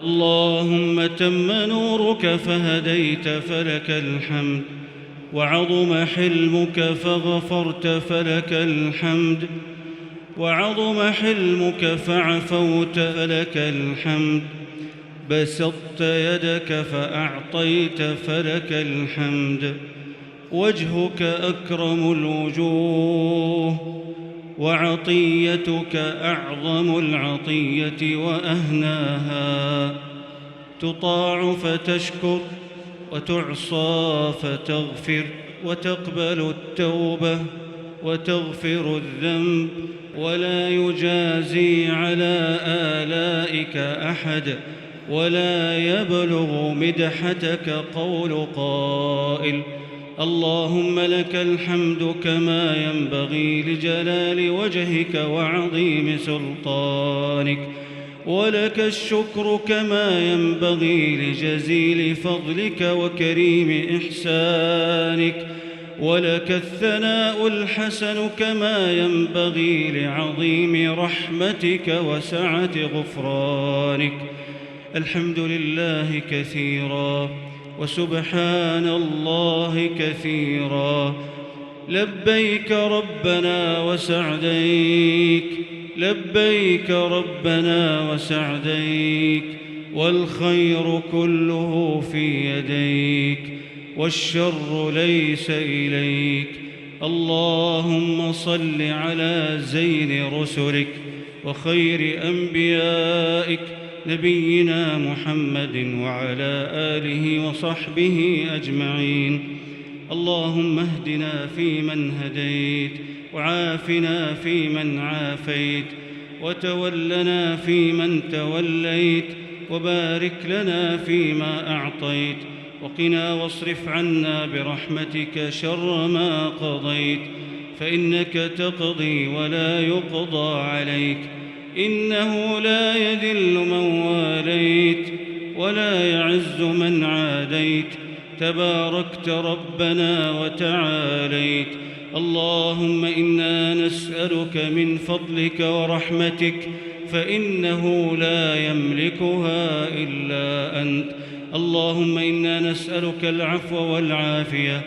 اللهم تم نورك فهديت فلك الحمد، وعظم حلمك فغفرت فلك الحمد، وعظم حلمك فعفوت فلك الحمد، بسطت يدك فأعطيت فلك الحمد، وجهك أكرم الوجوه، وعطيتك أعظم العطية وأهناها، تطاع فتشكر، وتعصى فتغفر، وتقبل التوبة وتغفر الذنب، ولا يجازي على آلائك أحد، ولا يبلغ مدحتك قول قائل. اللهم لك الحمد كما ينبغي لجلال وجهك وعظيم سلطانك، ولك الشكر كما ينبغي لجزيل فضلك وكريم إحسانك، ولك الثناء الحسن كما ينبغي لعظيم رحمتك وسعة غفرانك. الحمد لله كثيرا، وسبحان الله كثيرا. لبيك ربنا وسعديك، لبيك ربنا وسعديك، والخير كله في يديك، والشر ليس إليك. اللهم صل على زين رسلك وخير أنبيائك نبينا محمد وعلى آله وصحبه أجمعين. اللهم اهدنا فيمن هديت، وعافنا فيمن عافيت، وتولنا فيمن توليت، وبارك لنا فيما أعطيت، وقنا واصرف عنا برحمتك شر ما قضيت، فإنك تقضي ولا يقضى عليك، إنه لا يذل من واليت ولا يعز من عاديت، تباركت ربنا وتعاليت. اللهم إنا نسألك من فضلك ورحمتك، فإنه لا يملكها إلا أنت. اللهم إنا نسألك العفو والعافية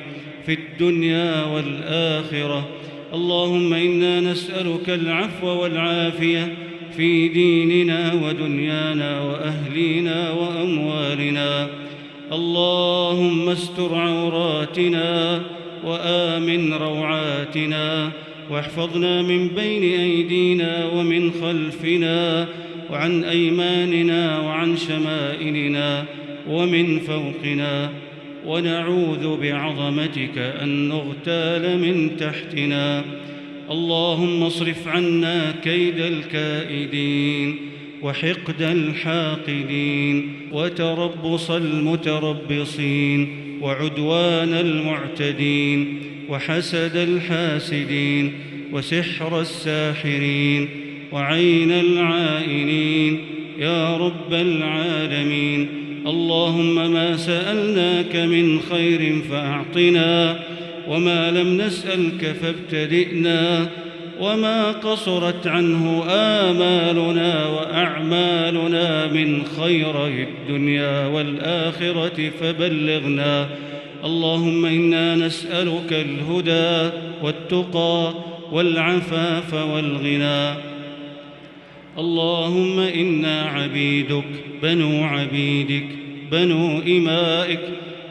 في الدنيا والآخرة. اللهم إنا نسألك العفو والعافية في ديننا ودنيانا وأهلينا وأموالنا. اللهم استر عوراتنا وآمن روعاتنا، واحفظنا من بين أيدينا ومن خلفنا وعن أيماننا وعن شمائلنا ومن فوقنا، ونعوذ بعظمتك أن نغتال من تحتنا. اللهم اصرف عنا كيد الكائدين، وحقد الحاقدين، وتربص المتربصين، وعدوان المعتدين، وحسد الحاسدين، وسحر الساحرين، وعين العائنين يا رب العالمين. اللهم ما سألناك من خير فأعطنا، وما لم نسألك فابتدئنا، وما قصرت عنه آمالنا وأعمالنا من خيري الدنيا والآخرة فبلغنا. اللهم إنا نسألك الهدى والتقى والعفاف والغنى. اللهم إنا عبيدك بنو عبيدك بنو إمائك،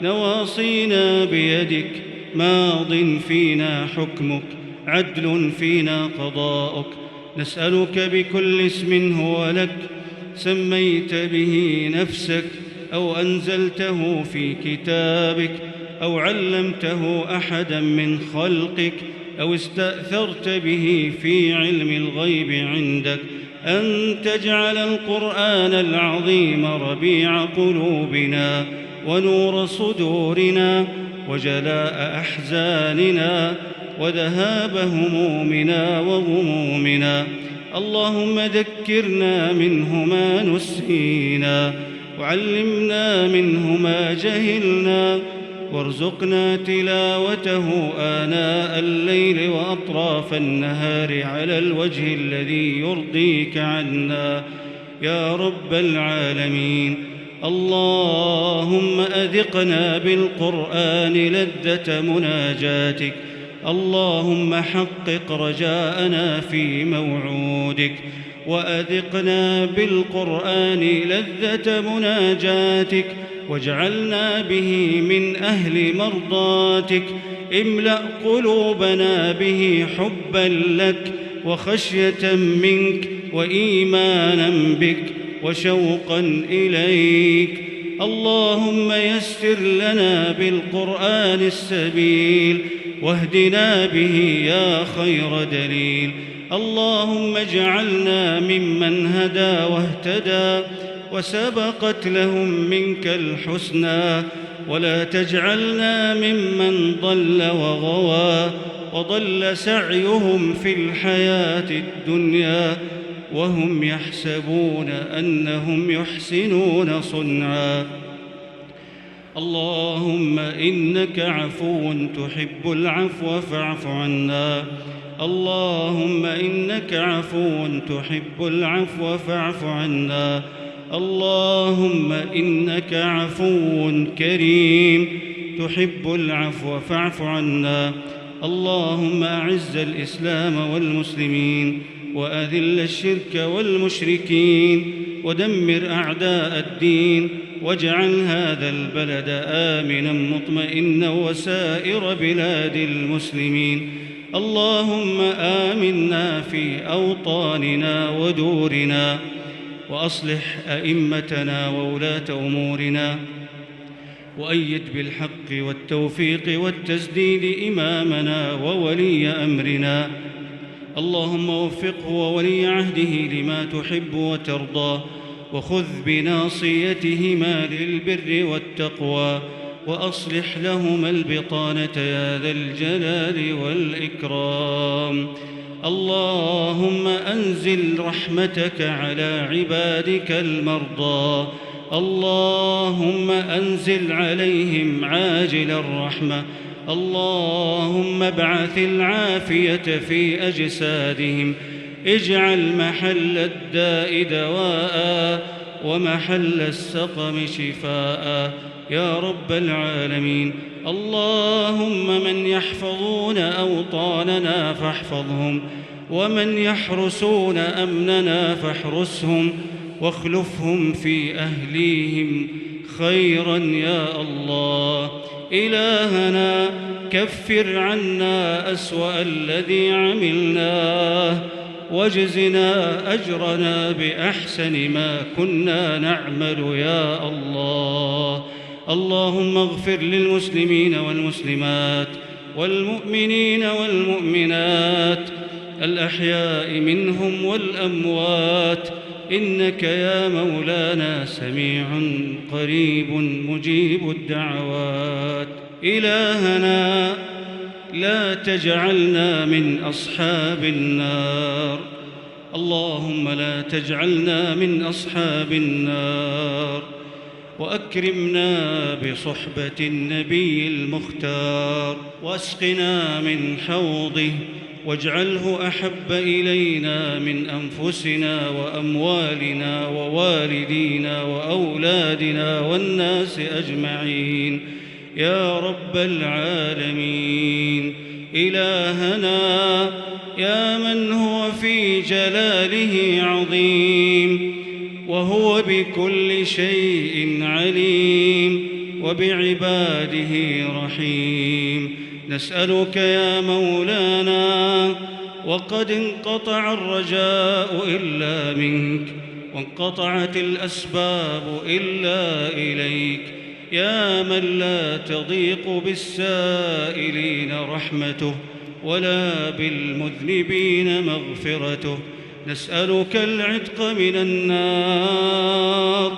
نواصينا بيدك، ماض فينا حكمك، عدل فينا قضاؤك. نسألك بكل اسم هو لك سميت به نفسك، أو أنزلته في كتابك، أو علمته أحدا من خلقك، أو استأثرت به في علم الغيب عندك، أن تجعل القرآن العظيم ربيع قلوبنا ونور صدورنا وجلاء أحزاننا وذهاب همومنا وغمومنا. اللهم ذكرنا منه ما نسينا، وعلمنا منه ما جهلنا، وارزقنا تلاوته آناء الليل وأطراف النهار على الوجه الذي يرضيك عنا، يا رب العالمين. اللهم أذقنا بالقرآن لذة مناجاتك، اللهم حقق رجاءنا في موعودك، وأذقنا بالقرآن لذة مناجاتك، واجعلنا به من أهل مرضاتك. املأ قلوبنا به حبا لك وخشية منك وإيمانا بك وشوقا إليك. اللهم يسر لنا بالقرآن السبيل واهدنا به يا خير دليل. اللهم اجعلنا ممن هدى واهتدى وسبقت لهم منك الحسنى، ولا تجعلنا ممن ضل وغوى وضل سعيهم في الحياة الدنيا وهم يحسبون أنهم يحسنون صنعا. اللهم إنك عفو تحب العفو فاعف عنا. اللهم إنك عفو تحب العفو فاعف عنا. اللهم إنك عفو كريم تحب العفو فاعف عنا. اللهم أعز الإسلام والمسلمين وأذل الشرك والمشركين ودمر أعداء الدين، واجعل هذا البلد آمنا مطمئنا وسائر بلاد المسلمين. اللهم آمنا في أوطاننا ودورنا، وأصلح أئمتنا وولاة أمورنا، وأيد بالحق والتوفيق والتسديد إمامنا وولي أمرنا. اللهم وفقه وولي عهده لما تحب وترضى، وخذ بناصيتهما للبر والتقوى، وأصلح لهما البطانة يا ذا الجلال والإكرام. اللهم أنزل رحمتك على عبادك المرضى. اللهم أنزل عليهم عاجل الرحمة. اللهم ابعث العافية في أجسادهم. اجعل محل الداء دواء ومحل السقم شفاء يا رب العالمين. اللهم من يحفظون أوطاننا فاحفظهم، ومن يحرسون أمننا فاحرسهم، واخلفهم في أهليهم خيرا يا الله. إلهنا كفر عنا أسوأ الذي عملناه، واجزنا أجرنا بأحسن ما كنا نعمل يا الله. اللهم اغفر للمسلمين والمسلمات والمؤمنين والمؤمنات الأحياء منهم والأموات، إنك يا مولانا سميع قريب مجيب الدعوات. إلهنا لا تجعلنا من أصحاب النار. اللهم لا تجعلنا من أصحاب النار، وأكرمنا بصحبة النبي المختار، واسقنا من حوضه، واجعله أحب إلينا من أنفسنا وأموالنا ووالدينا وأولادنا والناس أجمعين يا رب العالمين. إلهنا يا من هو في جلاله عظيم، وهو بكل شيء عليم، وبعباده رحيم، نسألك يا مولانا وقد انقطع الرجاء إلا منك، وانقطعت الأسباب إلا إليك، يا من لا تضيق بالسائلين رحمته ولا بالمذنبين مغفرته. نسألك العتق من النار.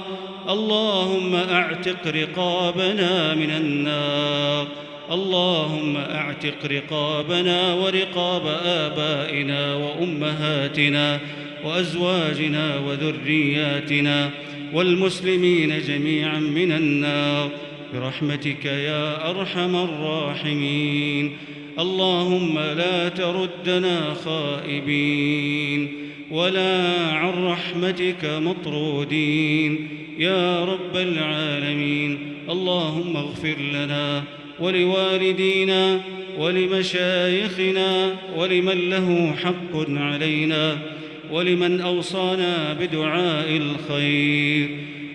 اللهم أعتق رقابنا من النار. اللهم أعتق رقابنا ورقاب آبائنا وأمهاتنا وأزواجنا وذرياتنا والمسلمين جميعا من النار برحمتك يا أرحم الراحمين. اللهم لا تردنا خائبين، ولا عن رحمتك مطرودين يا رب العالمين. اللهم اغفر لنا ولوالدينا ولمشايخنا ولمن له حق علينا ولمن أوصانا بدعاء الخير.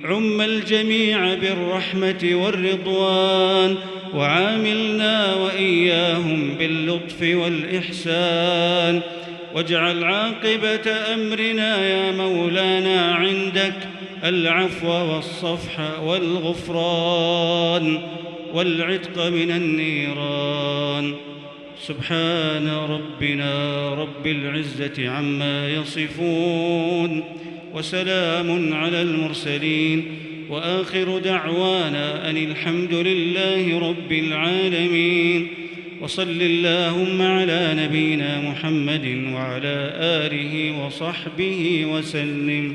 عم الجميع بالرحمة والرضوان، وعاملنا وإياهم باللطف والإحسان، واجعل عاقبة أمرنا يا مولانا عندك العفو والصفح والغفران والعتق من النيران. سبحان ربنا رب العزة عما يصفون، وسلام على المرسلين، وآخر دعوانا أن الحمد لله رب العالمين. وصل اللهم على نبينا محمد وعلى آله وصحبه وسلم.